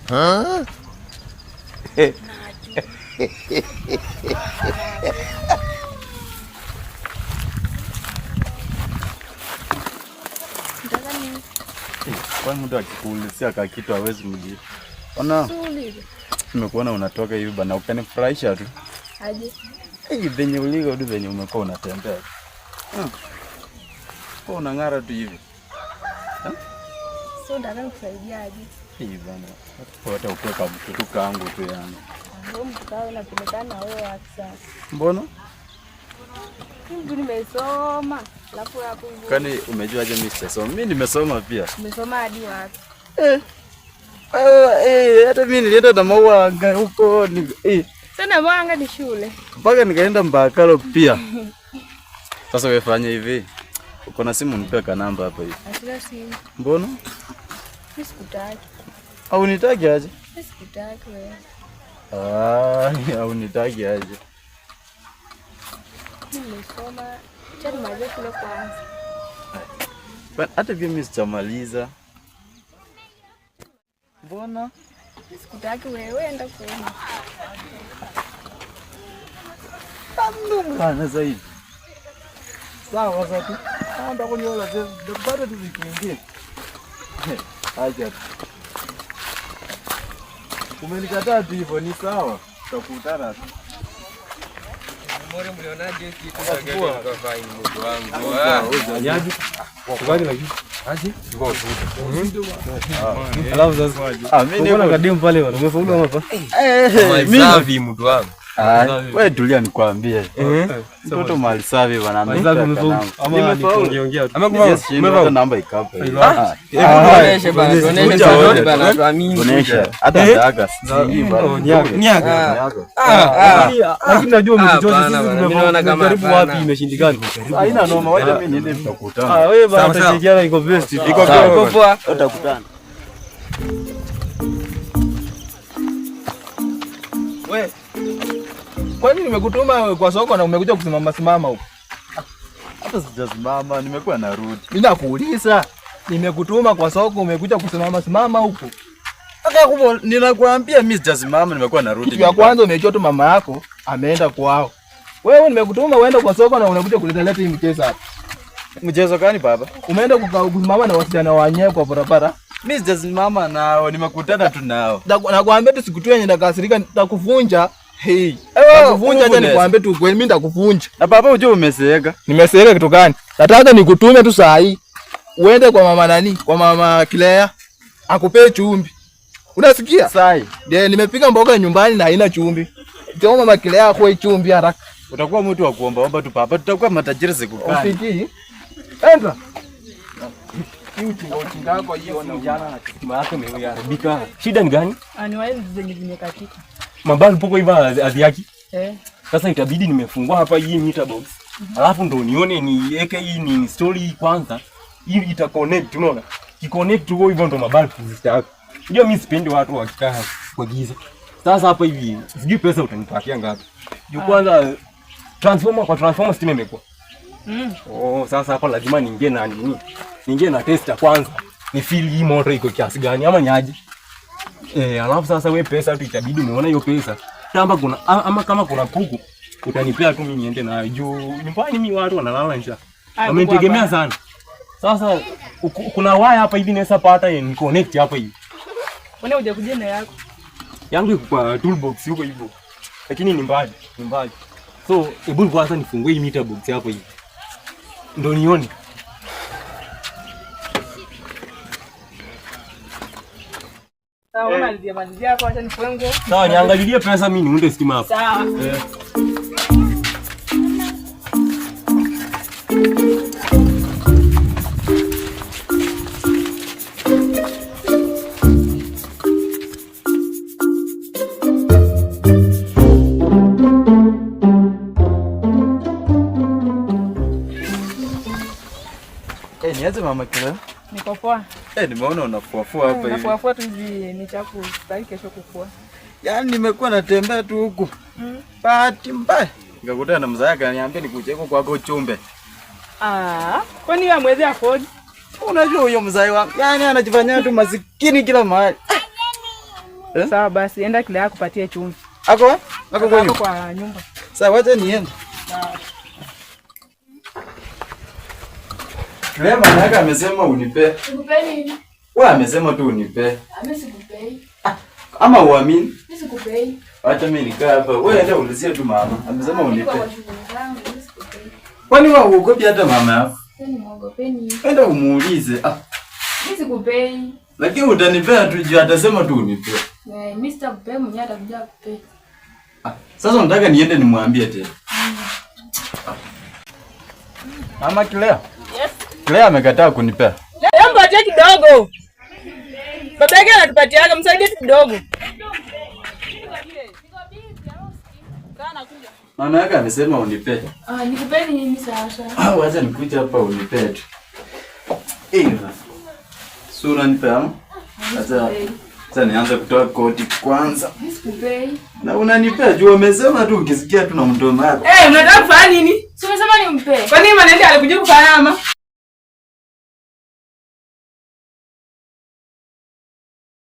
Kwa mtu akikuulizia kama kitu hawezi mjibu. Ona. Nimekuona unatoka hivi bana ukanifurahisha tu. Aje. Venye uligo tu venye umekuwa unatembea. Kwa unang'ara tu hivi. Sio ndaka nikusaidia aje. Hivi bana. Hata ukiweka mtu kangu tu yani. Ndio mtakao na pelekana wewe sasa. Mbona? Mimi nimesoma. Alafu hapo. Kwani umejuaje mimi sasa? Mimi nimesoma pia. Umesoma hadi wapi? Hata mimi nilienda na maua huko Sana mwanga ni shule. Mpaka nikaenda Mbakalo pia. Sasa wewe fanya hivi. Uko na simu nipe namba hapa hivi. Asila simu. Mbona? Mimi sikutaki. Au nitaki aje? Mimi sikutaki wewe. Au nitaki aje? Nimesoma. Chani maje kule kwanza. Hata pia mimi sijamaliza. Mbona? Sikutaki wewe enda kuona. Bana zaidi. Sawa sasa. Anda kunyola je, bado tuzikiingie. Acha. Umenikataa tu hivyo ni sawa. Tutakutana tu. Mbona mlionaje kitu cha gari nikafanya mtu wangu? Yaji. Kubali lakini. Aje? Tuko tu. Alafu sasa. Mimi niko na kadimu pale bwana. Umefaulu hapa? Mimi safi mtu wangu. Wewe tulia nikwambie. Mtoto mali safi bwana. Nimeongea. Ama kwa namba ikapo. Tuoneshe bana tuamini. Tuoneshe. Hata daga. Nyaga. Lakini najua umechota sisi tumejaribu wapi imeshindikana. Haina noma, wacha mimi niende tutakutana. Wewe bana tutajana iko best. Iko poa. Tutakutana. Wewe kwa nini nimekutuma kwa soko na umekuja kusimama huko? Hata sijasimama, nimekuwa narudi. Mimi nakuuliza, nimekutuma kwa soko umekuja kusimama huko. Aka kubo ninakuambia mimi sijasimama, nimekuwa narudi. Kitu ya kwanza umejua tu mama yako ameenda kwao. Wewe nimekutuma uende kwa soko na unakuja kuleta hii mchezo hapa. Mchezo gani baba? Umeenda kusimama na wasichana wenyewe kwa barabara. Mimi sijasimama nao, nimekutana tu nao. Nakwambia tu siku tu yenye ndakasirika nitakuvunja. Hey. Nitakuvunja acha nikwambie tu kweli mimi nitakuvunja. Na baba unajua umeseeka. Nimeseeka kitu gani? Nataka nikutume tu saa hii. Uende kwa mama nani? Kwa mama Claire. Akupee chumvi. Unasikia? Sai. Ndio nimepika mboga nyumbani na haina chumvi. Ndio mama Claire akwe chumvi haraka. Utakuwa mtu wa kuomba tu papa, tutakuwa matajiri siku gani? Usikii? Enda. Uchinga wako hiyo na jana na kitima yako imeharibika. Shida ni gani? Ani wale zenye zimekatika. Mabali poko hiva adhiaki. Sasa itabidi nimefungua hapa hii meter box. Alafu ndo nione niweke hii ni story kwanza. Hii ita connect unaona? Ki-connect huko hivyo ndo mabali kuzistaka. Ndio mimi sipendi watu wakikaa kwa giza. Sasa hapa hivi sijui pesa utanipatia ngapi. Juu kwanza transformer stima imekuwa. Sasa hapa lazima niingie na nini? Niingie na tester kwanza. Ni feel hii motor iko kiasi gani ama nyaje? Alafu sasa wewe pesa tu itabidi umeona hiyo pesa. Tamba kuna ama kama kuna kuku utanipea tu mimi niende na juu. Nyumbani mimi watu wanalala njaa. Wamenitegemea sana. Sasa kuna waya hapa hivi naweza pata ni connect hapa hivi. Mbona hujakuja na yako? Yangu iko kwa toolbox huko hivyo. Lakini ni mbali. So, hebu kwanza nifungue hii meter box hapo hivi. Ndio nione. Sawa, malizia hapo acha nifungue. Sawa, niangalilie pesa mimi niunde stima hapo. Sawa. Niaje mama Claire? Niko poa. Nimeona unafuafua hapa hivi. Nafuafua tu hivi ni chaku sitaki kesho kufua. Yaani nimekuwa natembea tu huku. Bahati mbaya. Nikakutana na mzee akaniambia nikuje huko kwako Chumbe. Kwani wewe mwezi afford? Unajua huyo mzee wangu. Yaani anajifanyia tu masikini kila mahali. Sawa basi, enda Kilea akupatie chumvi. Ako kwa kwa nyumba. Sawa, wacha niende. Sawa. Kilea manaka amesema unipe. Nikupe nini? Wewe amesema tu unipe. Mimi sikupei. Ama uamini? Mimi sikupei. Acha mimi nikaa hapa. Wewe enda ulizia tu mama. Amesema unipe. Kwa shughuli zangu mimi sikupei. Kwani wewe uogopi hata mama yako? Sasa muogopeni. Enda umuulize. Mimi sikupei. Lakini utanipea tu juu atasema tu unipe. Mimi sitakupea, mwenyewe atakuja kupea. Sasa unataka niende nimwambie tena. Mama Kilea. Yes. Kilea amekataa kunipea. Leo mpatie kidogo. Baba yake anatupatiaga, msaidie kidogo. Mama yake amesema unipe. Nikupe nini sasa? Wacha nikuje hapa unipe tu. Sio unanipa ama? Sasa nianze kutoa koti kwanza. Mimi sikupei. Na unanipea juu umesema tu ukisikia tu na mdomo wako. Unataka kufanya nini? Si umesema nimpe. Kwani maneno alikuja kufanya ama?